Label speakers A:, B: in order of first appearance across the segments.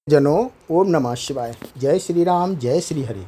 A: जनों, ओम नमः शिवाय। जय श्री राम, जय श्री हरि।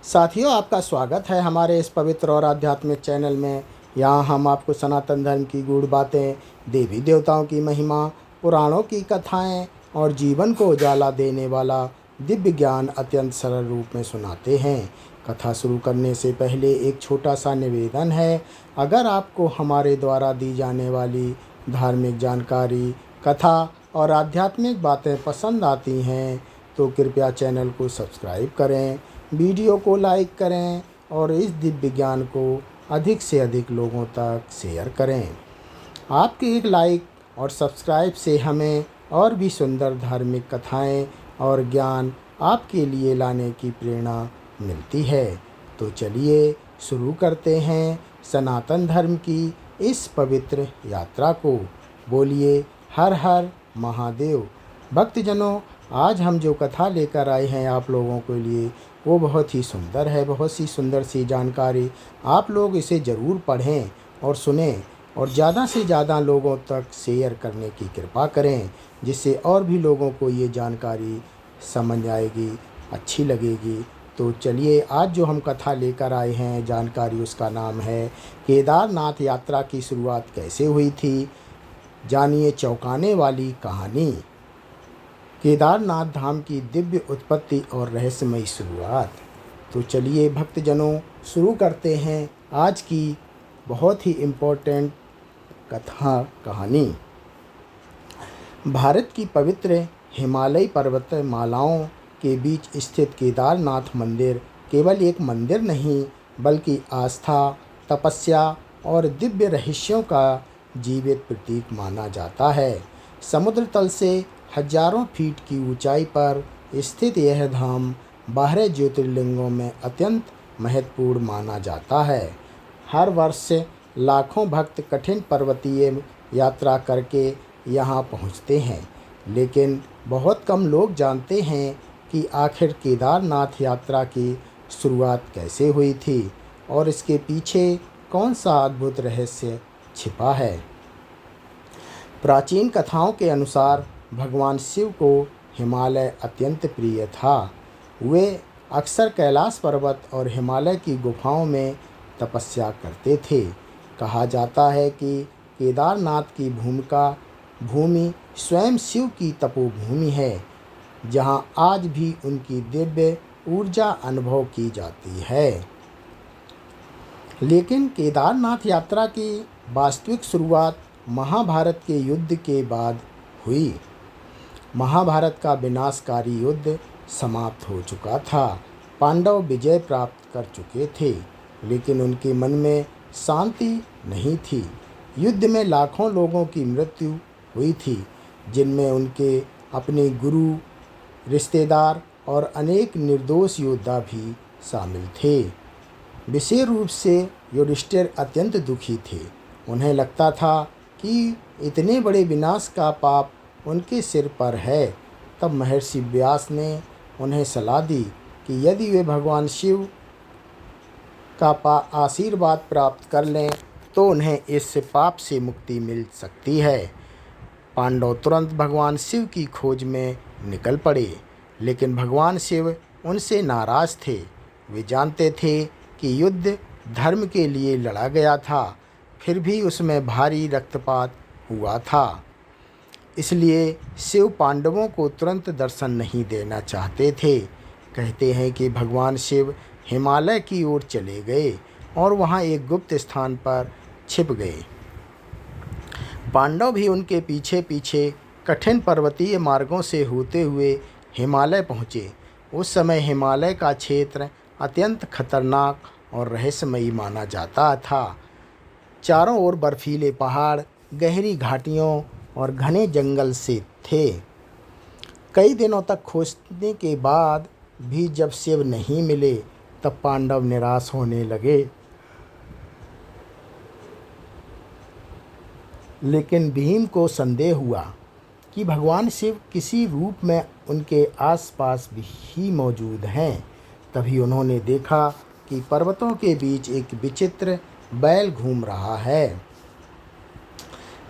A: साथियों, आपका स्वागत है हमारे इस पवित्र और आध्यात्मिक चैनल में। यहाँ हम आपको सनातन धर्म की गूढ़ बातें, देवी देवताओं की महिमा, पुराणों की कथाएं और जीवन को उजाला देने वाला दिव्य ज्ञान अत्यंत सरल रूप में सुनाते हैं। कथा शुरू करने से पहले एक छोटा सा निवेदन है। अगर आपको हमारे द्वारा दी जाने वाली धार्मिक जानकारी, कथा और आध्यात्मिक बातें पसंद आती हैं तो कृपया चैनल को सब्सक्राइब करें, वीडियो को लाइक करें और इस दिव्य ज्ञान को अधिक से अधिक लोगों तक शेयर करें। आपके एक लाइक और सब्सक्राइब से हमें और भी सुंदर धार्मिक कथाएं और ज्ञान आपके लिए लाने की प्रेरणा मिलती है। तो चलिए शुरू करते हैं सनातन धर्म की इस पवित्र यात्रा को। बोलिए हर हर महादेव। भक्तजनों, आज हम जो कथा लेकर आए हैं आप लोगों के लिए वो बहुत ही सुंदर है, बहुत सी सुंदर सी जानकारी। आप लोग इसे ज़रूर पढ़ें और सुनें और ज़्यादा से ज़्यादा लोगों तक शेयर करने की कृपा करें, जिससे और भी लोगों को ये जानकारी समझ आएगी, अच्छी लगेगी। तो चलिए, आज जो हम कथा लेकर आए हैं जानकारी, उसका नाम है केदारनाथ यात्रा की शुरुआत कैसे हुई थी। जानिए चौंकाने वाली कहानी, केदारनाथ धाम की दिव्य उत्पत्ति और रहस्यमयी शुरुआत। तो चलिए भक्तजनों, शुरू करते हैं आज की बहुत ही इम्पोर्टेंट कथा कहानी। भारत की पवित्र हिमालयी पर्वतमालाओं के बीच स्थित केदारनाथ मंदिर केवल एक मंदिर नहीं, बल्कि आस्था, तपस्या और दिव्य रहस्यों का जीवित प्रतीक माना जाता है। समुद्र तल से हजारों फीट की ऊंचाई पर स्थित यह धाम 12 ज्योतिर्लिंगों में अत्यंत महत्वपूर्ण माना जाता है। हर वर्ष लाखों भक्त कठिन पर्वतीय यात्रा करके यहाँ पहुँचते हैं, लेकिन बहुत कम लोग जानते हैं कि आखिर केदारनाथ यात्रा की शुरुआत कैसे हुई थी और इसके पीछे कौन सा अद्भुत रहस्य छिपा है। प्राचीन कथाओं के अनुसार भगवान शिव को हिमालय अत्यंत प्रिय था। वे अक्सर कैलाश पर्वत और हिमालय की गुफाओं में तपस्या करते थे। कहा जाता है कि केदारनाथ की भूमि स्वयं शिव की तपोभूमि है, जहां आज भी उनकी दिव्य ऊर्जा अनुभव की जाती है। लेकिन केदारनाथ यात्रा की वास्तविक शुरुआत महाभारत के युद्ध के बाद हुई। महाभारत का विनाशकारी युद्ध समाप्त हो चुका था। पांडव विजय प्राप्त कर चुके थे, लेकिन उनके मन में शांति नहीं थी। युद्ध में लाखों लोगों की मृत्यु हुई थी, जिनमें उनके अपने गुरु, रिश्तेदार और अनेक निर्दोष योद्धा भी शामिल थे। विशेष रूप से युधिष्ठिर अत्यंत दुखी थे। उन्हें लगता था कि इतने बड़े विनाश का पाप उनके सिर पर है। तब महर्षि व्यास ने उन्हें सलाह दी कि यदि वे भगवान शिव का आशीर्वाद प्राप्त कर लें तो उन्हें इस पाप से मुक्ति मिल सकती है। पांडव तुरंत भगवान शिव की खोज में निकल पड़े, लेकिन भगवान शिव उनसे नाराज थे। वे जानते थे कि युद्ध धर्म के लिए लड़ा गया था, फिर भी उसमें भारी रक्तपात हुआ था। इसलिए शिव पांडवों को तुरंत दर्शन नहीं देना चाहते थे। कहते हैं कि भगवान शिव हिमालय की ओर चले गए और वहां एक गुप्त स्थान पर छिप गए। पांडव भी उनके पीछे पीछे कठिन पर्वतीय मार्गों से होते हुए हिमालय पहुँचे। उस समय हिमालय का क्षेत्र अत्यंत खतरनाक और रहस्यमयी माना जाता था। चारों ओर बर्फीले पहाड़, गहरी घाटियों और घने जंगल से थे। कई दिनों तक खोजने के बाद भी जब शिव नहीं मिले, तब पांडव निराश होने लगे। लेकिन भीम को संदेह हुआ कि भगवान शिव किसी रूप में उनके आसपास भी मौजूद हैं। तभी उन्होंने देखा कि पर्वतों के बीच एक विचित्र बैल घूम रहा है।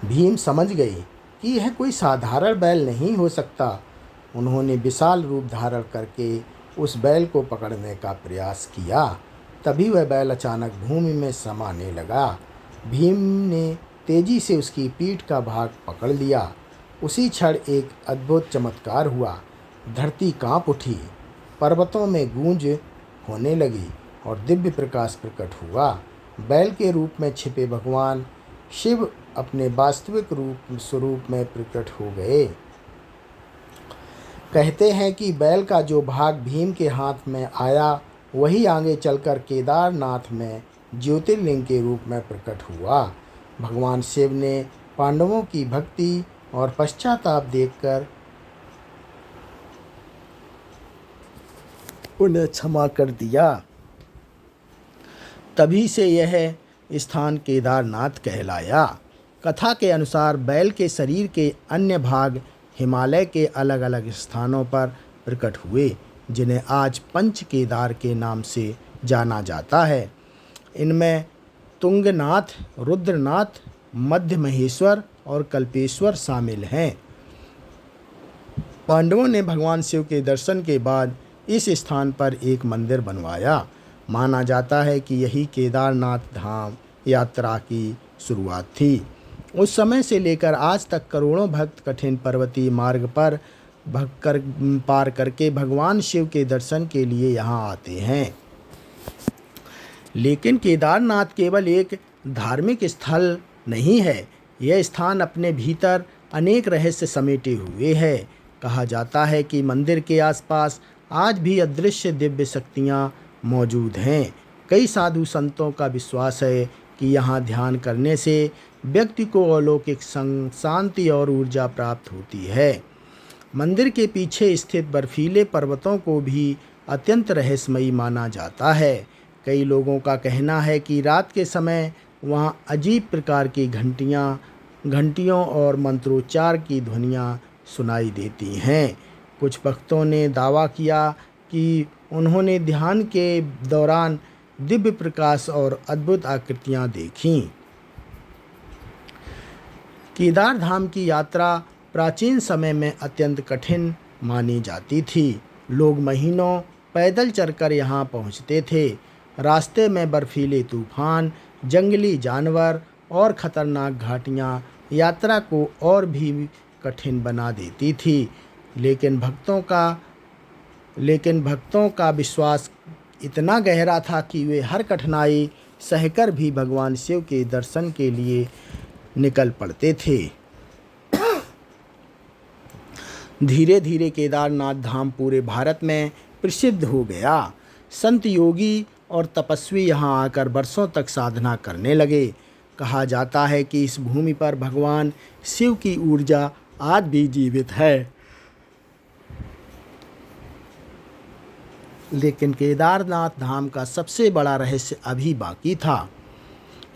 A: भीम समझ गए कि यह कोई साधारण बैल नहीं हो सकता। उन्होंने विशाल रूप धारण करके उस बैल को पकड़ने का प्रयास किया। तभी वह बैल अचानक भूमि में समाने लगा। भीम ने तेजी से उसकी पीठ का भाग पकड़ लिया। उसी क्षण एक अद्भुत चमत्कार हुआ। धरती कांप उठी, पर्वतों में गूंज होने लगी और दिव्य प्रकाश प्रकट हुआ। बैल के रूप में छिपे भगवान शिव अपने वास्तविक स्वरूप में प्रकट हो गए। कहते हैं कि बैल का जो भाग भीम के हाथ में आया वही आगे चलकर केदारनाथ में ज्योतिर्लिंग के रूप में प्रकट हुआ। भगवान शिव ने पांडवों की भक्ति और पश्चाताप देखकर उन्हें क्षमा कर दिया। तभी से यह स्थान केदारनाथ कहलाया। कथा के अनुसार बैल के शरीर के अन्य भाग हिमालय के अलग अलग स्थानों पर प्रकट हुए, जिन्हें आज पंच केदार के नाम से जाना जाता है। इनमें तुंगनाथ, रुद्रनाथ, मध्य महेश्वर और कल्पेश्वर शामिल हैं। पांडवों ने भगवान शिव के दर्शन के बाद इस स्थान पर एक मंदिर बनवाया। माना जाता है कि यही केदारनाथ धाम यात्रा की शुरुआत थी। उस समय से लेकर आज तक करोड़ों भक्त कठिन पर्वतीय मार्ग पर पार करके भगवान शिव के दर्शन के लिए यहाँ आते हैं। लेकिन केदारनाथ केवल एक धार्मिक स्थल नहीं है, यह स्थान अपने भीतर अनेक रहस्य समेटे हुए है। कहा जाता है कि मंदिर के आसपास आज भी अदृश्य दिव्य शक्तियाँ मौजूद हैं। कई साधु संतों का विश्वास है कि यहाँ ध्यान करने से व्यक्ति को अलौकिक शांति और ऊर्जा प्राप्त होती है। मंदिर के पीछे स्थित बर्फीले पर्वतों को भी अत्यंत रहस्यमयी माना जाता है। कई लोगों का कहना है कि रात के समय वहाँ अजीब प्रकार की घंटियों और मंत्रोच्चार की ध्वनियाँ सुनाई देती हैं। कुछ भक्तों ने दावा किया कि उन्होंने ध्यान के दौरान दिव्य प्रकाश और अद्भुत आकृतियाँ देखीं। केदार धाम की यात्रा प्राचीन समय में अत्यंत कठिन मानी जाती थी। लोग महीनों पैदल चलकर यहाँ पहुँचते थे। रास्ते में बर्फीले तूफान, जंगली जानवर और खतरनाक घाटियाँ यात्रा को और भी कठिन बना देती थी। लेकिन भक्तों का विश्वास इतना गहरा था कि वे हर कठिनाई सहकर भी भगवान शिव के दर्शन के लिए निकल पड़ते थे। धीरे धीरे केदारनाथ धाम पूरे भारत में प्रसिद्ध हो गया। संत, योगी और तपस्वी यहाँ आकर वर्षों तक साधना करने लगे। कहा जाता है कि इस भूमि पर भगवान शिव की ऊर्जा आज भी जीवित है। लेकिन केदारनाथ धाम का सबसे बड़ा रहस्य अभी बाकी था।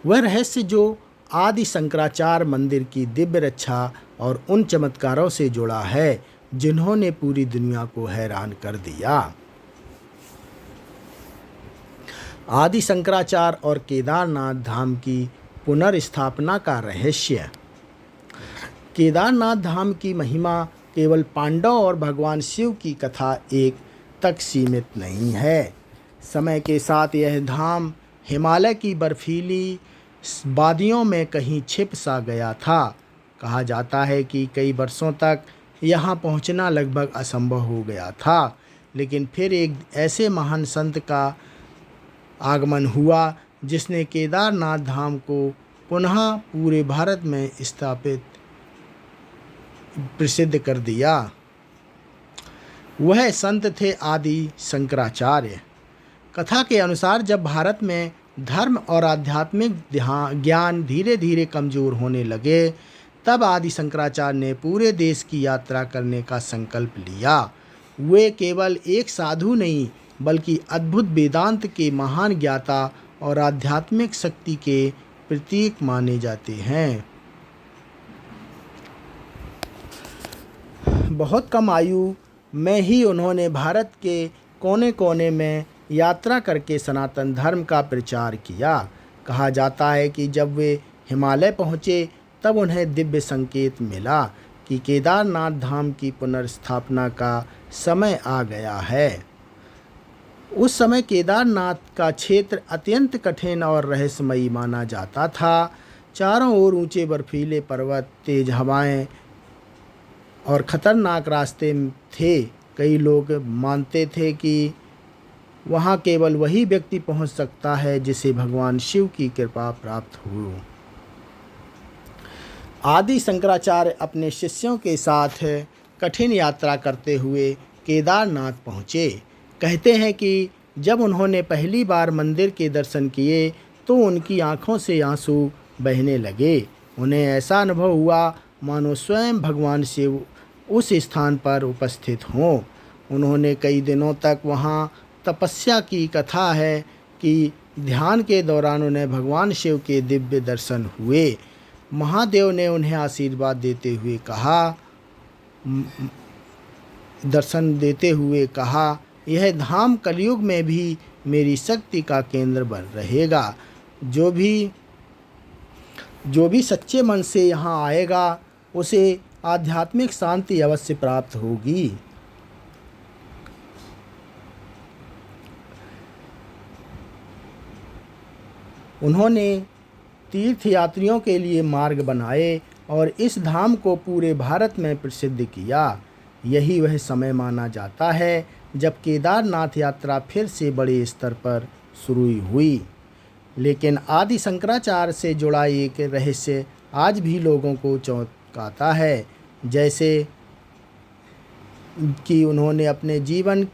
A: वह रहस्य जो आदि शंकराचार्य मंदिर की दिव्य रक्षा और उन चमत्कारों से जुड़ा है जिन्होंने पूरी दुनिया को हैरान कर दिया। आदि शंकराचार्य और केदारनाथ धाम की पुनर्स्थापना का रहस्य। केदारनाथ धाम की महिमा केवल पांडव और भगवान शिव की कथा एक तक सीमित नहीं है। समय के साथ यह धाम हिमालय की बर्फीली वादियों में कहीं छिप सा गया था। कहा जाता है कि कई वर्षों तक यहाँ पहुँचना लगभग असंभव हो गया था, लेकिन फिर एक ऐसे महान संत का आगमन हुआ जिसने केदारनाथ धाम को पुनः पूरे भारत में प्रसिद्ध कर दिया। वह संत थे आदि शंकराचार्य। कथा के अनुसार जब भारत में धर्म और आध्यात्मिक ज्ञान धीरे धीरे कमज़ोर होने लगे, तब आदि शंकराचार्य ने पूरे देश की यात्रा करने का संकल्प लिया। वे केवल एक साधु नहीं बल्कि अद्भुत वेदांत के महान ज्ञाता और आध्यात्मिक शक्ति के प्रतीक माने जाते हैं। बहुत कम आयु में ही उन्होंने भारत के कोने कोने में यात्रा करके सनातन धर्म का प्रचार किया। कहा जाता है कि जब वे हिमालय पहुँचे तब उन्हें दिव्य संकेत मिला कि कि केदारनाथ धाम की पुनर्स्थापना का समय आ गया है। उस समय केदारनाथ का क्षेत्र अत्यंत कठिन और रहस्यमयी माना जाता था। चारों ओर ऊंचे बर्फीले पर्वत, तेज हवाएं और खतरनाक रास्ते थे। कई लोग मानते थे कि वहां केवल वही व्यक्ति पहुंच सकता है जिसे भगवान शिव की कृपा प्राप्त हो। आदि शंकराचार्य अपने शिष्यों के साथ कठिन यात्रा करते हुए केदारनाथ पहुँचे। कहते हैं कि जब उन्होंने पहली बार मंदिर के दर्शन किए तो उनकी आंखों से आंसू बहने लगे। उन्हें ऐसा अनुभव हुआ मानो स्वयं भगवान शिव उस स्थान पर उपस्थित हों। उन्होंने कई दिनों तक वहाँ तपस्या की। कथा है कि ध्यान के दौरान उन्हें भगवान शिव के दिव्य दर्शन हुए। महादेव ने उन्हें आशीर्वाद देते हुए कहा, यह धाम कलयुग में भी मेरी शक्ति का केंद्र बन रहेगा। जो भी सच्चे मन से यहाँ आएगा उसे आध्यात्मिक शांति अवश्य प्राप्त होगी। उन्होंने तीर्थयात्रियों के लिए मार्ग बनाए और इस धाम को पूरे भारत में प्रसिद्ध किया। यही वह समय माना जाता है जब केदारनाथ यात्रा फिर से बड़े स्तर पर शुरू हुई। लेकिन आदि शंकराचार्य से जुड़ा एक रहस्य आज भी लोगों को चौंकाता है। जैसे कि उन्होंने अपने जीवन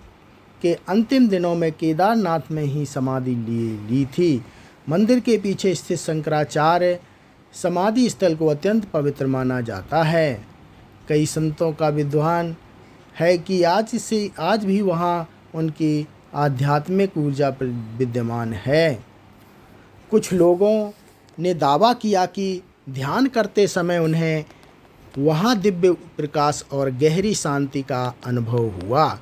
A: के अंतिम दिनों में केदारनाथ में ही समाधि ली थी। मंदिर के पीछे स्थित शंकराचार्य समाधि स्थल को अत्यंत पवित्र माना जाता है। कई संतों का विद्वान है कि आज भी वहाँ उनकी आध्यात्मिक ऊर्जा विद्यमान है। कुछ लोगों ने दावा किया कि ध्यान करते समय उन्हें वहाँ दिव्य प्रकाश और गहरी शांति का अनुभव हुआ।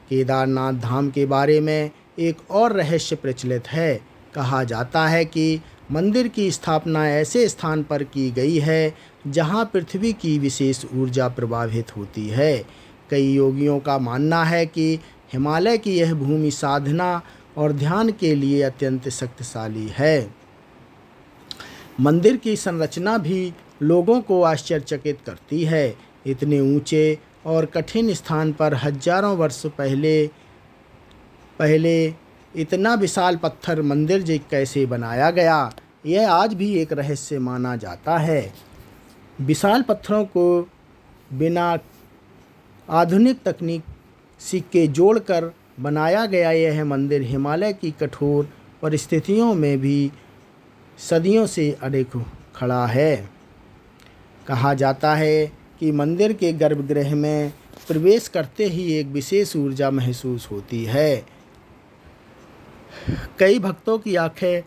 A: केदारनाथ धाम के बारे में एक और रहस्य प्रचलित है। कहा जाता है कि मंदिर की स्थापना ऐसे स्थान पर की गई है जहां पृथ्वी की विशेष ऊर्जा प्रवाहित होती है। कई योगियों का मानना है कि हिमालय की यह भूमि साधना और ध्यान के लिए अत्यंत शक्तिशाली है। मंदिर की संरचना भी लोगों को आश्चर्यचकित करती है। इतने ऊंचे और कठिन स्थान पर हजारों वर्ष पहले इतना विशाल पत्थर मंदिर कैसे बनाया गया, यह आज भी एक रहस्य माना जाता है। विशाल पत्थरों को बिना आधुनिक तकनीक सिक्के जोड़कर बनाया गया यह मंदिर हिमालय की कठोर परिस्थितियों में भी सदियों से अड़े खड़ा है। कहा जाता है कि मंदिर के गर्भगृह में प्रवेश करते ही एक विशेष ऊर्जा महसूस होती है। कई भक्तों की आंखें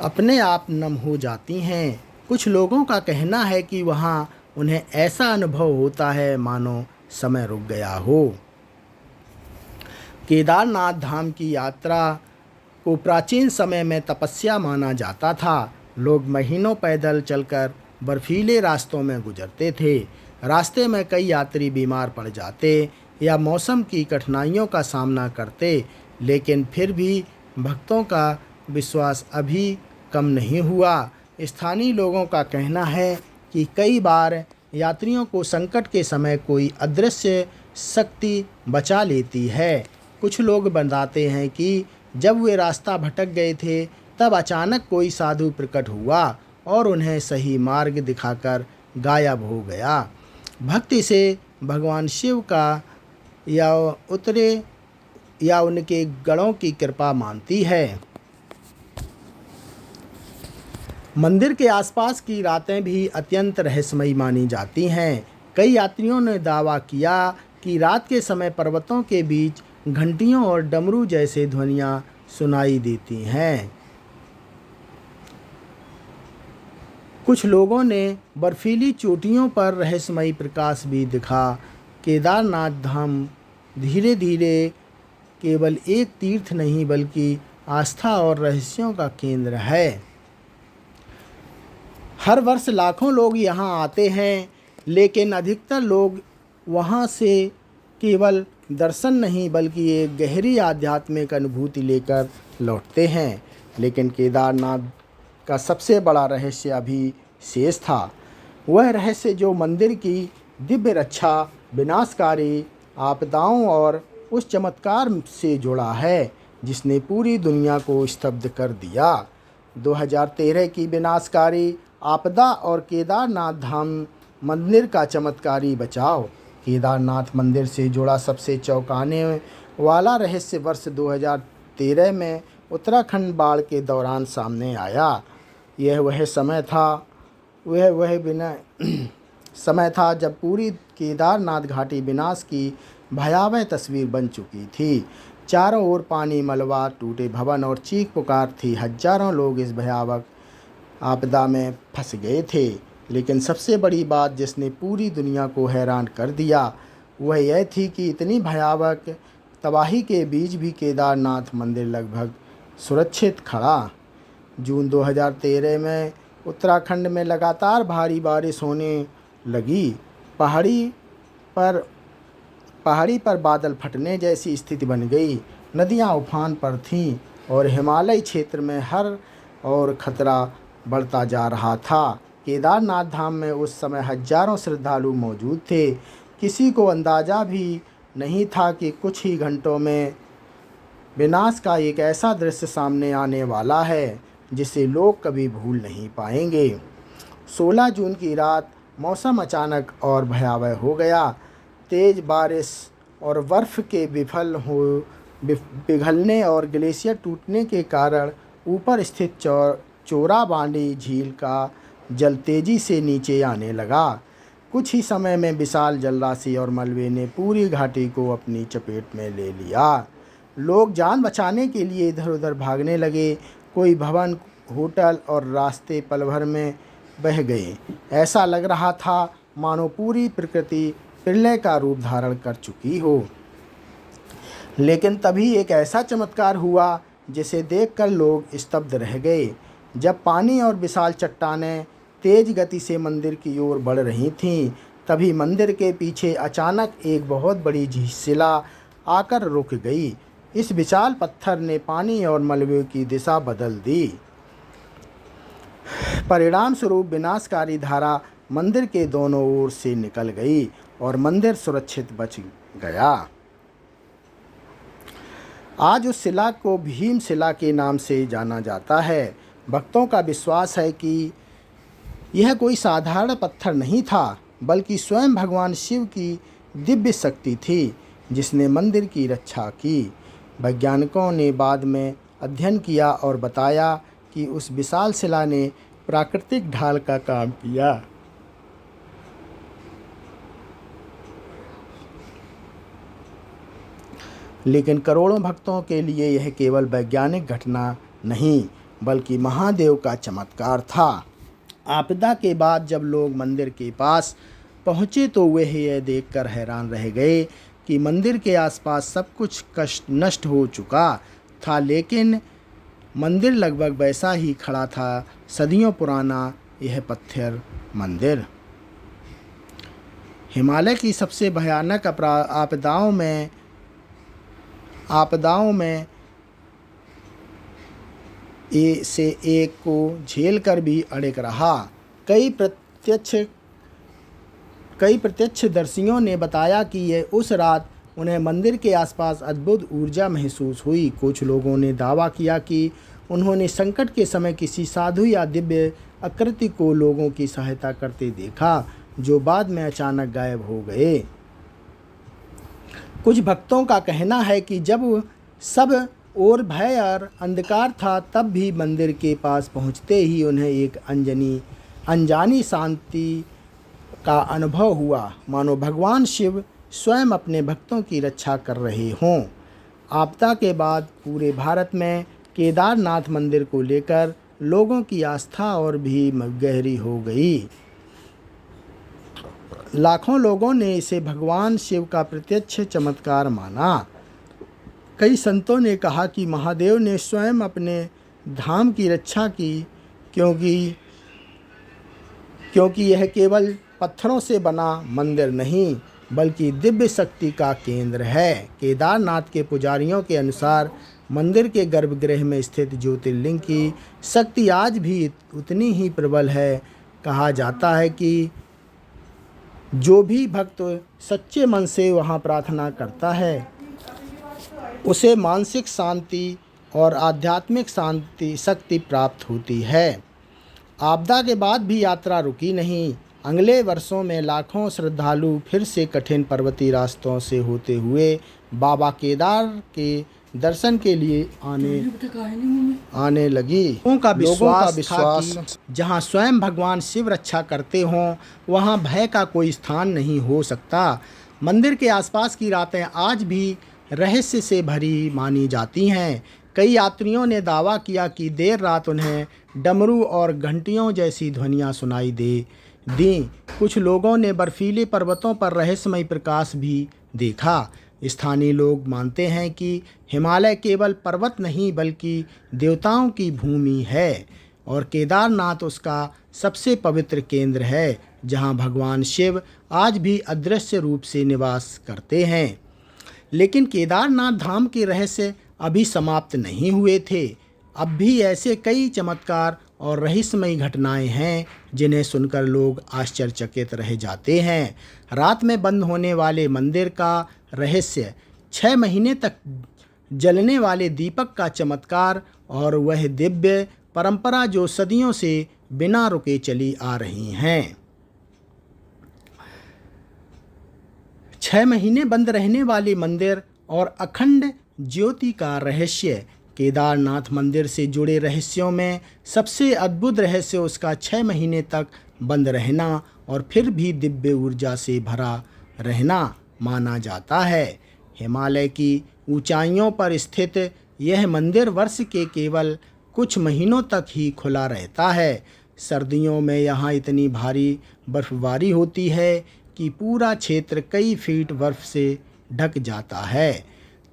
A: अपने आप नम हो जाती हैं। कुछ लोगों का कहना है कि वहाँ उन्हें ऐसा अनुभव होता है मानो समय रुक गया हो। केदारनाथ धाम की यात्रा को प्राचीन समय में तपस्या माना जाता था। लोग महीनों पैदल चलकर बर्फीले रास्तों में गुजरते थे। रास्ते में कई यात्री बीमार पड़ जाते या मौसम की कठिनाइयों का सामना करते, लेकिन फिर भी भक्तों का विश्वास अभी कम नहीं हुआ। स्थानीय लोगों का कहना है कि कई बार यात्रियों को संकट के समय कोई अदृश्य शक्ति बचा लेती है। कुछ लोग बताते हैं कि जब वे रास्ता भटक गए थे तब अचानक कोई साधु प्रकट हुआ और उन्हें सही मार्ग दिखाकर गायब हो गया। भक्त इसे भगवान शिव का या उनके गणों की कृपा मानती है। मंदिर के आसपास की रातें भी अत्यंत रहस्यमयी मानी जाती हैं। कई यात्रियों ने दावा किया कि रात के समय पर्वतों के बीच घंटियों और डमरू जैसे ध्वनियाँ सुनाई देती हैं। कुछ लोगों ने बर्फीली चोटियों पर रहस्यमयी प्रकाश भी दिखा। केदारनाथ धाम धीरे धीरे केवल एक तीर्थ नहीं बल्कि आस्था और रहस्यों का केंद्र है। हर वर्ष लाखों लोग यहाँ आते हैं, लेकिन अधिकतर लोग वहाँ से केवल दर्शन नहीं बल्कि एक गहरी आध्यात्मिक अनुभूति लेकर लौटते हैं। लेकिन केदारनाथ का सबसे बड़ा रहस्य अभी शेष था। वह रहस्य जो मंदिर की दिव्य रक्षा, विनाशकारी आपदाओं और उस चमत्कार से जुड़ा है जिसने पूरी दुनिया को स्तब्ध कर दिया। 2013 की विनाशकारी आपदा और केदारनाथ धाम मंदिर का चमत्कारी बचाव। केदारनाथ मंदिर से जुड़ा सबसे चौंकाने वाला रहस्य वर्ष 2013 में उत्तराखंड बाढ़ के दौरान सामने आया। यह वह समय था जब पूरी केदारनाथ घाटी विनाश की भयावह तस्वीर बन चुकी थी। चारों ओर पानी, मलबा, टूटे भवन और चीख पुकार थी। हजारों लोग इस भयावह आपदा में फंस गए थे। लेकिन सबसे बड़ी बात जिसने पूरी दुनिया को हैरान कर दिया वह यह थी कि इतनी भयावह तबाही के बीच भी केदारनाथ मंदिर लगभग सुरक्षित खड़ा। जून 2013 में उत्तराखंड में लगातार भारी बारिश होने लगी। पहाड़ी पर बादल फटने जैसी स्थिति बन गई। नदियां उफान पर थीं और हिमालय क्षेत्र में हर और खतरा बढ़ता जा रहा था। केदारनाथ धाम में उस समय हजारों श्रद्धालु मौजूद थे। किसी को अंदाज़ा भी नहीं था कि कुछ ही घंटों में विनाश का एक ऐसा दृश्य सामने आने वाला है जिसे लोग कभी भूल नहीं पाएंगे। 16 जून की रात मौसम अचानक और भयावह हो गया। तेज़ बारिश और बर्फ़ के पिघलने और ग्लेशियर टूटने के कारण ऊपर स्थित चोराबांडी झील का जल तेज़ी से नीचे आने लगा। कुछ ही समय में विशाल जलराशि और मलबे ने पूरी घाटी को अपनी चपेट में ले लिया। लोग जान बचाने के लिए इधर उधर भागने लगे। कोई भवन, होटल और रास्ते पल भर में बह गए। ऐसा लग रहा था मानो पूरी प्रकृति प्रलय का रूप धारण कर चुकी हो। लेकिन तभी एक ऐसा चमत्कार हुआ जिसे देखकर लोग स्तब्ध रह गए। जब पानी और विशाल चट्टानें तेज गति से मंदिर की ओर बढ़ रही थीं, तभी मंदिर के पीछे अचानक एक बहुत बड़ी शिला आकर रुक गई। इस विशाल पत्थर ने पानी और मलबे की दिशा बदल दी। परिणाम स्वरूप विनाशकारी धारा मंदिर के दोनों ओर से निकल गई और मंदिर सुरक्षित बच गया। आज उस शिला को भीम शिला के नाम से जाना जाता है। भक्तों का विश्वास है कि यह कोई साधारण पत्थर नहीं था, बल्कि स्वयं भगवान शिव की दिव्य शक्ति थी जिसने मंदिर की रक्षा की। वैज्ञानिकों ने बाद में अध्ययन किया और बताया कि उस विशाल शिला ने प्राकृतिक ढाल का काम किया। लेकिन करोड़ों भक्तों के लिए यह केवल वैज्ञानिक घटना नहीं बल्कि महादेव का चमत्कार था। आपदा के बाद जब लोग मंदिर के पास पहुँचे तो वे यह देखकर हैरान रह गए कि मंदिर के आसपास सब कुछ नष्ट हो चुका था, लेकिन मंदिर लगभग वैसा ही खड़ा था। सदियों पुराना यह पत्थर मंदिर हिमालय की सबसे भयानक आपदाओं में से एक को झेल कर भी अड़िग रहा। कई प्रत्यक्षदर्शियों ने बताया कि यह उस रात उन्हें मंदिर के आसपास अद्भुत ऊर्जा महसूस हुई। कुछ लोगों ने दावा किया कि उन्होंने संकट के समय किसी साधु या दिव्य आकृति को लोगों की सहायता करते देखा, जो बाद में अचानक गायब हो गए। कुछ भक्तों का कहना है कि जब सब और भय और अंधकार था, तब भी मंदिर के पास पहुंचते ही उन्हें एक अनजानी शांति का अनुभव हुआ, मानो भगवान शिव स्वयं अपने भक्तों की रक्षा कर रहे हों। आपदा के बाद पूरे भारत में केदारनाथ मंदिर को लेकर लोगों की आस्था और भी गहरी हो गई। लाखों लोगों ने इसे भगवान शिव का प्रत्यक्ष चमत्कार माना। कई संतों ने कहा कि महादेव ने स्वयं अपने धाम की रक्षा की, क्योंकि क्योंकि यह केवल पत्थरों से बना मंदिर नहीं बल्कि दिव्य शक्ति का केंद्र है। केदारनाथ के पुजारियों के अनुसार मंदिर के गर्भगृह में स्थित ज्योतिर्लिंग की शक्ति आज भी उतनी ही प्रबल है। कहा जाता है कि जो भी भक्त सच्चे मन से वहां प्रार्थना करता है उसे मानसिक शांति और आध्यात्मिक शक्ति प्राप्त होती है। आपदा के बाद भी यात्रा रुकी नहीं। अगले वर्षों में लाखों श्रद्धालु फिर से कठिन पर्वतीय रास्तों से होते हुए बाबा केदार के दर्शन के लिए आने लगी। लोगों का विश्वास था कि जहां स्वयं भगवान शिव रक्षा करते हों वहां भय का कोई स्थान नहीं हो सकता। मंदिर के आसपास की रातें आज भी रहस्य से भरी मानी जाती हैं। कई यात्रियों ने दावा किया कि देर रात उन्हें डमरू और घंटियों जैसी ध्वनियाँ सुनाई दी। कुछ लोगों ने बर्फीले पर्वतों पर रहस्यमय प्रकाश भी देखा। स्थानीय लोग मानते हैं कि हिमालय केवल पर्वत नहीं बल्कि देवताओं की भूमि है और केदारनाथ उसका सबसे पवित्र केंद्र है, जहां भगवान शिव आज भी अदृश्य रूप से निवास करते हैं। लेकिन केदारनाथ धाम के रहस्य अभी समाप्त नहीं हुए थे। अब भी ऐसे कई चमत्कार और रहस्यमयी घटनाएं हैं जिन्हें सुनकर लोग आश्चर्यचकित रह जाते हैं। रात में बंद होने वाले मंदिर का रहस्य, 6 महीने तक जलने वाले दीपक का चमत्कार और वह दिव्य परंपरा जो सदियों से बिना रुके चली आ रही हैं। 6 महीने बंद रहने वाले मंदिर और अखंड ज्योति का रहस्य। केदारनाथ मंदिर से जुड़े रहस्यों में सबसे अद्भुत रहस्य उसका 6 महीने तक बंद रहना और फिर भी दिव्य ऊर्जा से भरा रहना माना जाता है। हिमालय की ऊंचाइयों पर स्थित यह मंदिर वर्ष के केवल कुछ महीनों तक ही खुला रहता है। सर्दियों में यहाँ इतनी भारी बर्फबारी होती है कि पूरा क्षेत्र कई फीट बर्फ से ढक जाता है।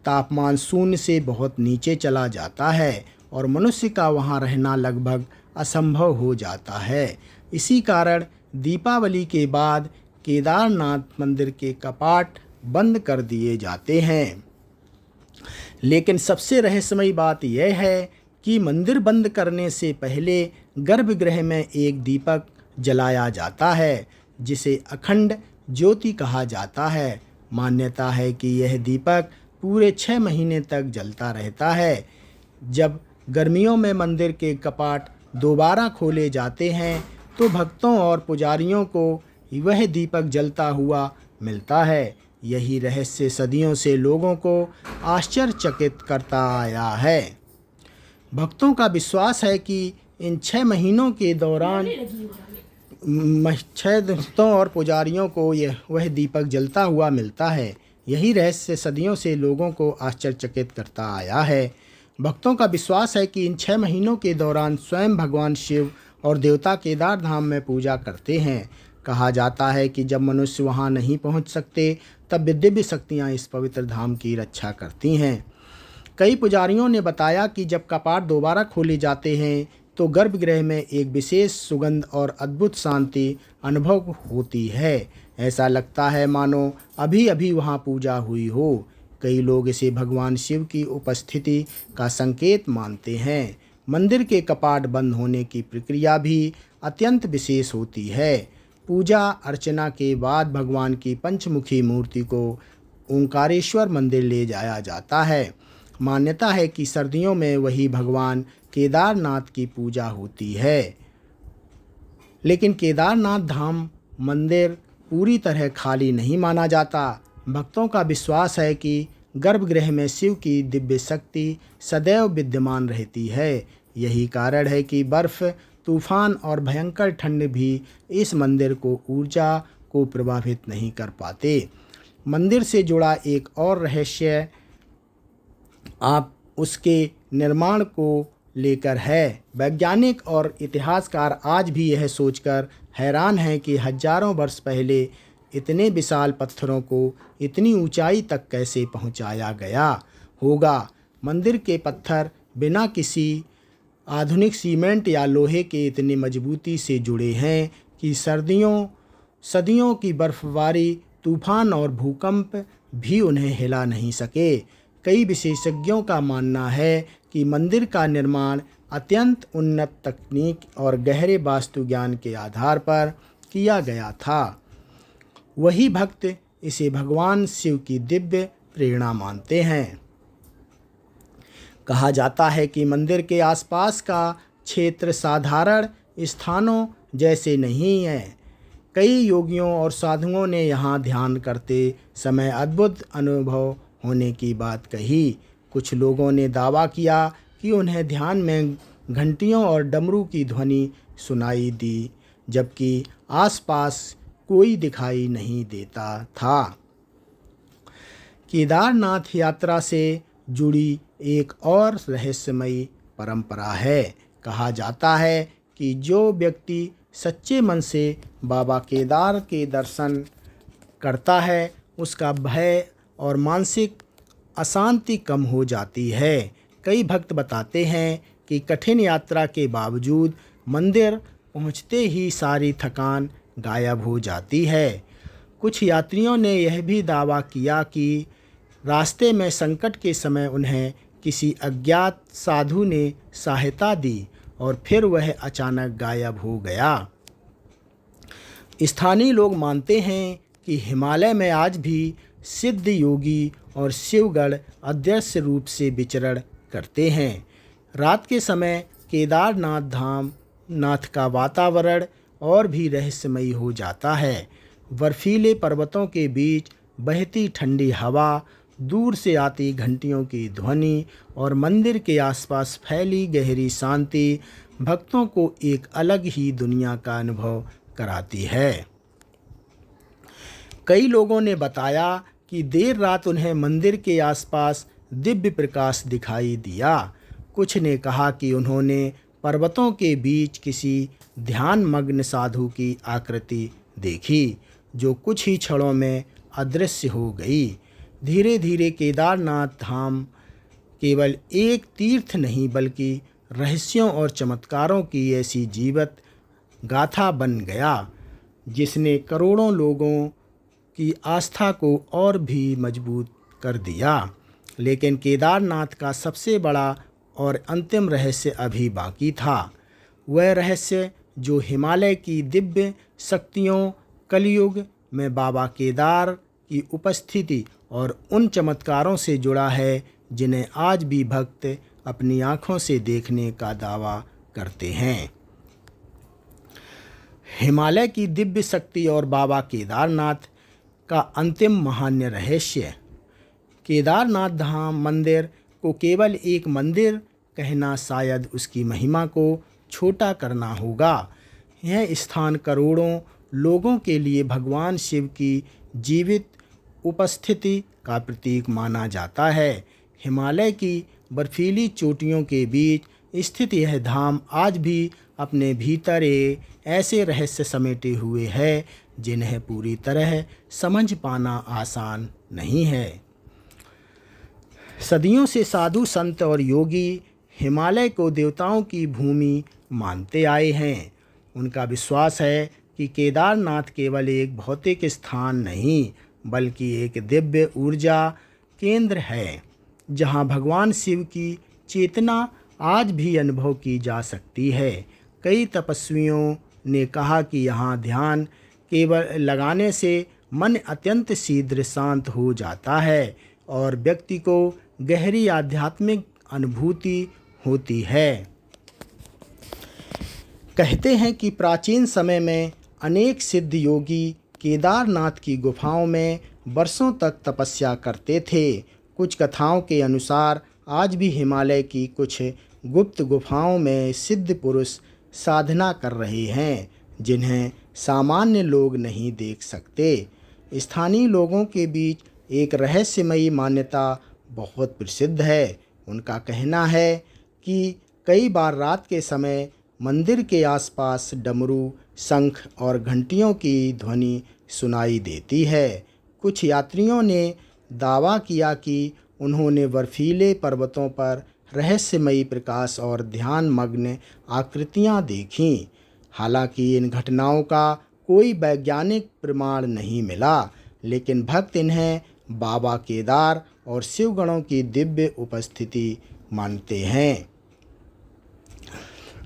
A: तापमान शून्य से बहुत नीचे चला जाता है और मनुष्य का वहाँ रहना लगभग असंभव हो जाता है। इसी कारण दीपावली के बाद केदारनाथ मंदिर के कपाट बंद कर दिए जाते हैं। लेकिन सबसे रहस्यमयी बात यह है कि मंदिर बंद करने से पहले गर्भगृह में एक दीपक जलाया जाता है जिसे अखंड ज्योति कहा जाता है। मान्यता है कि यह दीपक पूरे 6 महीने तक जलता रहता है। जब गर्मियों में मंदिर के कपाट दोबारा खोले जाते हैं तो भक्तों और पुजारियों को वह दीपक जलता हुआ मिलता है। यही रहस्य सदियों से लोगों को आश्चर्यचकित करता आया है। भक्तों का विश्वास है कि इन 6 महीनों के दौरान 6 भक्तों और पुजारियों को वह दीपक जलता हुआ मिलता है। यही रहस्य सदियों से लोगों को आश्चर्यचकित करता आया है। भक्तों का विश्वास है कि इन 6 महीनों के दौरान स्वयं भगवान शिव और देवता केदार धाम में पूजा करते हैं। कहा जाता है कि जब मनुष्य वहां नहीं पहुंच सकते तब दिव्य शक्तियां इस पवित्र धाम की रक्षा करती हैं। कई पुजारियों ने बताया कि जब कपाट दोबारा खोले जाते हैं तो गर्भगृह में एक विशेष सुगंध और अद्भुत शांति अनुभव होती है। ऐसा लगता है मानो अभी अभी वहाँ पूजा हुई हो। कई लोग इसे भगवान शिव की उपस्थिति का संकेत मानते हैं। मंदिर के कपाट बंद होने की प्रक्रिया भी अत्यंत विशेष होती है। पूजा अर्चना के बाद भगवान की पंचमुखी मूर्ति को ओंकारेश्वर मंदिर ले जाया जाता है। मान्यता है कि सर्दियों में वही भगवान केदारनाथ की पूजा होती है। लेकिन केदारनाथ धाम मंदिर पूरी तरह खाली नहीं माना जाता। भक्तों का विश्वास है कि गर्भगृह में शिव की दिव्य शक्ति सदैव विद्यमान रहती है। यही कारण है कि बर्फ, तूफान और भयंकर ठंड भी इस मंदिर को ऊर्जा को प्रभावित नहीं कर पाते। मंदिर से जुड़ा एक और रहस्य आप उसके निर्माण को लेकर है। वैज्ञानिक और इतिहासकार आज भी यह सोचकर हैरान हैं कि हजारों वर्ष पहले इतने विशाल पत्थरों को इतनी ऊंचाई तक कैसे पहुंचाया गया होगा। मंदिर के पत्थर बिना किसी आधुनिक सीमेंट या लोहे के इतनी मजबूती से जुड़े हैं कि सदियों की बर्फबारी, तूफान और भूकंप भी उन्हें हिला नहीं सके। कई विशेषज्ञों का मानना है कि मंदिर का निर्माण अत्यंत उन्नत तकनीक और गहरे वास्तु ज्ञान के आधार पर किया गया था। वही भक्त इसे भगवान शिव की दिव्य प्रेरणा मानते हैं। कहा जाता है कि मंदिर के आसपास का क्षेत्र साधारण स्थानों जैसे नहीं है। कई योगियों और साधुओं ने यहाँ ध्यान करते समय अद्भुत अनुभव होने की बात कही। कुछ लोगों ने दावा किया कि उन्हें ध्यान में घंटियों और डमरू की ध्वनि सुनाई दी, जबकि आसपास कोई दिखाई नहीं देता था। केदारनाथ यात्रा से जुड़ी एक और रहस्यमयी परंपरा है। कहा जाता है कि जो व्यक्ति सच्चे मन से बाबा केदार के दर्शन करता है, उसका भय और मानसिक अशांति कम हो जाती है। कई भक्त बताते हैं कि कठिन यात्रा के बावजूद मंदिर पहुंचते ही सारी थकान गायब हो जाती है। कुछ यात्रियों ने यह भी दावा किया कि रास्ते में संकट के समय उन्हें किसी अज्ञात साधु ने सहायता दी और फिर वह अचानक गायब हो गया। स्थानीय लोग मानते हैं कि हिमालय में आज भी सिद्ध योगी और शिवगढ़ अदृश्य रूप से विचरण करते हैं। रात के समय केदारनाथ का वातावरण और भी रहस्यमयी हो जाता है। बर्फीले पर्वतों के बीच बहती ठंडी हवा, दूर से आती घंटियों की ध्वनि और मंदिर के आसपास फैली गहरी शांति भक्तों को एक अलग ही दुनिया का अनुभव कराती है। कई लोगों ने बताया कि देर रात उन्हें मंदिर के आसपास दिव्य प्रकाश दिखाई दिया। कुछ ने कहा कि उन्होंने पर्वतों के बीच किसी ध्यान मग्न साधु की आकृति देखी, जो कुछ ही क्षणों में अदृश्य हो गई। धीरे धीरे केदारनाथ धाम केवल एक तीर्थ नहीं, बल्कि रहस्यों और चमत्कारों की ऐसी जीवत गाथा बन गया, जिसने करोड़ों लोगों की आस्था को और भी मजबूत कर दिया। लेकिन केदारनाथ का सबसे बड़ा और अंतिम रहस्य अभी बाकी था। वह रहस्य जो हिमालय की दिव्य शक्तियों, कलयुग में बाबा केदार की उपस्थिति और उन चमत्कारों से जुड़ा है जिन्हें आज भी भक्त अपनी आँखों से देखने का दावा करते हैं। हिमालय की दिव्य शक्ति और बाबा केदारनाथ का अंतिम महान्य रहस्य। केदारनाथ धाम मंदिर को केवल एक मंदिर कहना शायद उसकी महिमा को छोटा करना होगा। यह स्थान करोड़ों लोगों के लिए भगवान शिव की जीवित उपस्थिति का प्रतीक माना जाता है। हिमालय की बर्फीली चोटियों के बीच स्थित यह धाम आज भी अपने भीतर ऐसे रहस्य समेटे हुए है जिन्हें पूरी तरह समझ पाना आसान नहीं है। सदियों से साधु संत और योगी हिमालय को देवताओं की भूमि मानते आए हैं। उनका विश्वास है कि केदारनाथ केवल एक भौतिक स्थान नहीं, बल्कि एक दिव्य ऊर्जा केंद्र है, जहां भगवान शिव की चेतना आज भी अनुभव की जा सकती है। कई तपस्वियों ने कहा कि यहाँ ध्यान केवल लगाने से मन अत्यंत शीघ्र शांत हो जाता है और व्यक्ति को गहरी आध्यात्मिक अनुभूति होती है। कहते हैं कि प्राचीन समय में अनेक सिद्ध योगी केदारनाथ की गुफाओं में वर्षों तक तपस्या करते थे। कुछ कथाओं के अनुसार आज भी हिमालय की कुछ गुप्त गुफाओं में सिद्ध पुरुष साधना कर रहे हैं, जिन्हें सामान्य लोग नहीं देख सकते। स्थानीय लोगों के बीच एक रहस्यमयी मान्यता बहुत प्रसिद्ध है। उनका कहना है कि कई बार रात के समय मंदिर के आसपास डमरू, शंख और घंटियों की ध्वनि सुनाई देती है। कुछ यात्रियों ने दावा किया कि उन्होंने बर्फीले पर्वतों पर रहस्यमयी प्रकाश और ध्यान मग्न आकृतियाँ देखीं। हालांकि इन घटनाओं का कोई वैज्ञानिक प्रमाण नहीं मिला, लेकिन भक्त इन्हें बाबा केदार और शिवगणों की दिव्य उपस्थिति मानते हैं।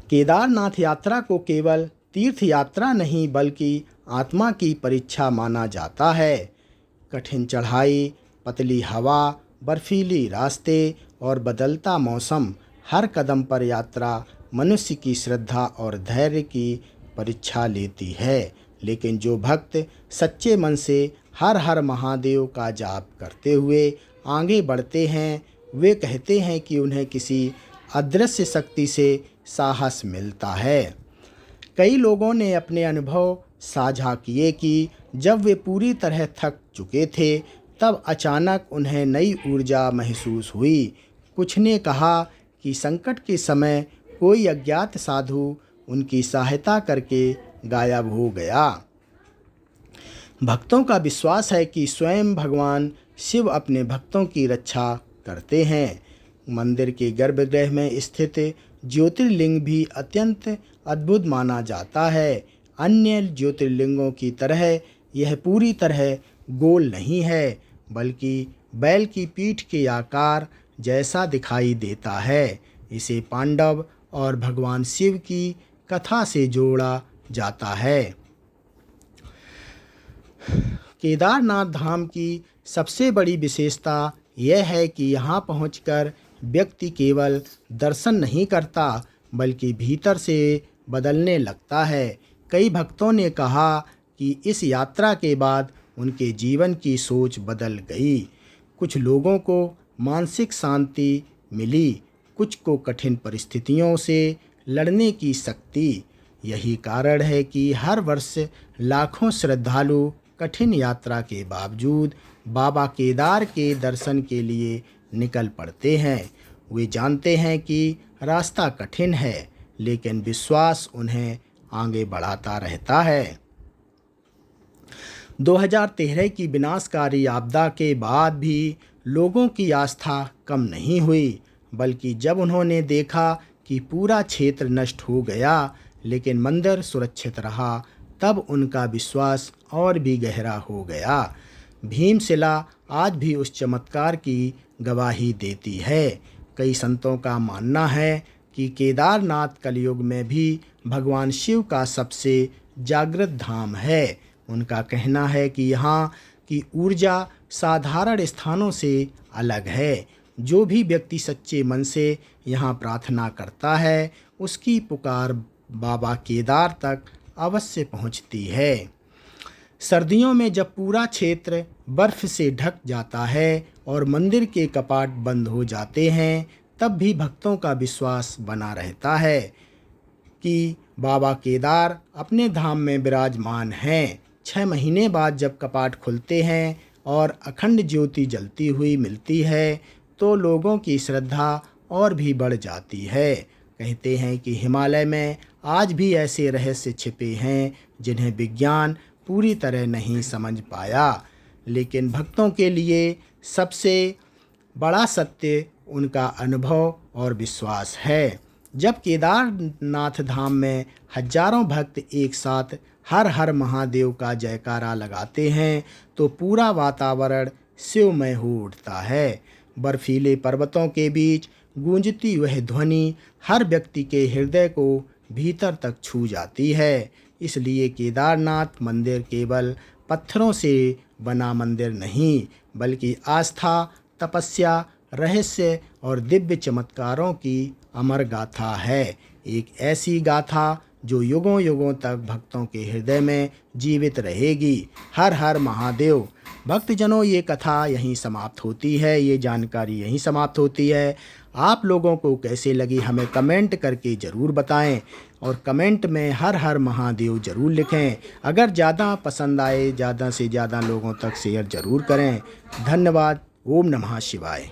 A: केदारनाथ यात्रा को केवल तीर्थ यात्रा नहीं बल्कि आत्मा की परीक्षा माना जाता है। कठिन चढ़ाई, पतली हवा, बर्फीली रास्ते और बदलता मौसम, हर कदम पर यात्रा मनुष्य की श्रद्धा और धैर्य की परीक्षा लेती है। लेकिन जो भक्त सच्चे मन से हर हर महादेव का जाप करते हुए आगे बढ़ते हैं, वे कहते हैं कि उन्हें किसी अदृश्य शक्ति से साहस मिलता है। कई लोगों ने अपने अनुभव साझा किए कि जब वे पूरी तरह थक चुके थे, तब अचानक उन्हें नई ऊर्जा महसूस हुई। कुछ ने कहा कि संकट के समय कोई अज्ञात साधु उनकी सहायता करके गायब हो गया। भक्तों का विश्वास है कि स्वयं भगवान शिव अपने भक्तों की रक्षा करते हैं। मंदिर के गर्भगृह में स्थित ज्योतिर्लिंग भी अत्यंत अद्भुत माना जाता है। अन्य ज्योतिर्लिंगों की तरह यह पूरी तरह गोल नहीं है, बल्कि बैल की पीठ के आकार जैसा दिखाई देता है। इसे पांडव और भगवान शिव की कथा से जोड़ा जाता है। केदारनाथ धाम की सबसे बड़ी विशेषता यह है कि यहाँ पहुंचकर व्यक्ति केवल दर्शन नहीं करता, बल्कि भीतर से बदलने लगता है। कई भक्तों ने कहा कि इस यात्रा के बाद उनके जीवन की सोच बदल गई। कुछ लोगों को मानसिक शांति मिली, कुछ को कठिन परिस्थितियों से लड़ने की शक्ति। यही कारण है कि हर वर्ष लाखों श्रद्धालु कठिन यात्रा के बावजूद बाबा केदार के दर्शन के लिए निकल पड़ते हैं। वे जानते हैं कि रास्ता कठिन है, लेकिन विश्वास उन्हें आगे बढ़ाता रहता है। 2013 की विनाशकारी आपदा के बाद भी लोगों की आस्था कम नहीं हुई, बल्कि जब उन्होंने देखा कि पूरा क्षेत्र नष्ट हो गया लेकिन मंदिर सुरक्षित रहा, तब उनका विश्वास और भी गहरा हो गया। भीमशिला आज भी उस चमत्कार की गवाही देती है। कई संतों का मानना है कि केदारनाथ कलयुग में भी भगवान शिव का सबसे जागृत धाम है। उनका कहना है कि यहाँ की ऊर्जा साधारण स्थानों से अलग है। जो भी व्यक्ति सच्चे मन से यहाँ प्रार्थना करता है, उसकी पुकार बाबा केदार तक अवश्य पहुँचती है। सर्दियों में जब पूरा क्षेत्र बर्फ से ढक जाता है और मंदिर के कपाट बंद हो जाते हैं, तब भी भक्तों का विश्वास बना रहता है कि बाबा केदार अपने धाम में विराजमान हैं। 6 महीने बाद जब कपाट खुलते हैं और अखंड ज्योति जलती हुई मिलती है, तो लोगों की श्रद्धा और भी बढ़ जाती है। कहते हैं कि हिमालय में आज भी ऐसे रहस्य छिपे हैं जिन्हें विज्ञान पूरी तरह नहीं समझ पाया, लेकिन भक्तों के लिए सबसे बड़ा सत्य उनका अनुभव और विश्वास है। जब केदारनाथ धाम में हजारों भक्त एक साथ हर हर महादेव का जयकारा लगाते हैं, तो पूरा वातावरण शिवमय हो उठता है। बर्फीले पर्वतों के बीच गूंजती वह ध्वनि हर व्यक्ति के हृदय को भीतर तक छू जाती है। इसलिए केदारनाथ मंदिर केवल पत्थरों से बना मंदिर नहीं, बल्कि आस्था, तपस्या, रहस्य और दिव्य चमत्कारों की अमर गाथा है। एक ऐसी गाथा जो युगों युगों तक भक्तों के हृदय में जीवित रहेगी। हर हर महादेव। भक्तजनों, ये कथा यहीं समाप्त होती है, ये जानकारी यहीं समाप्त होती है। आप लोगों को कैसे लगी हमें कमेंट करके ज़रूर बताएं और कमेंट में हर हर महादेव ज़रूर लिखें। अगर ज़्यादा पसंद आए, ज़्यादा से ज़्यादा लोगों तक शेयर ज़रूर करें। धन्यवाद। ओम नमः शिवाय।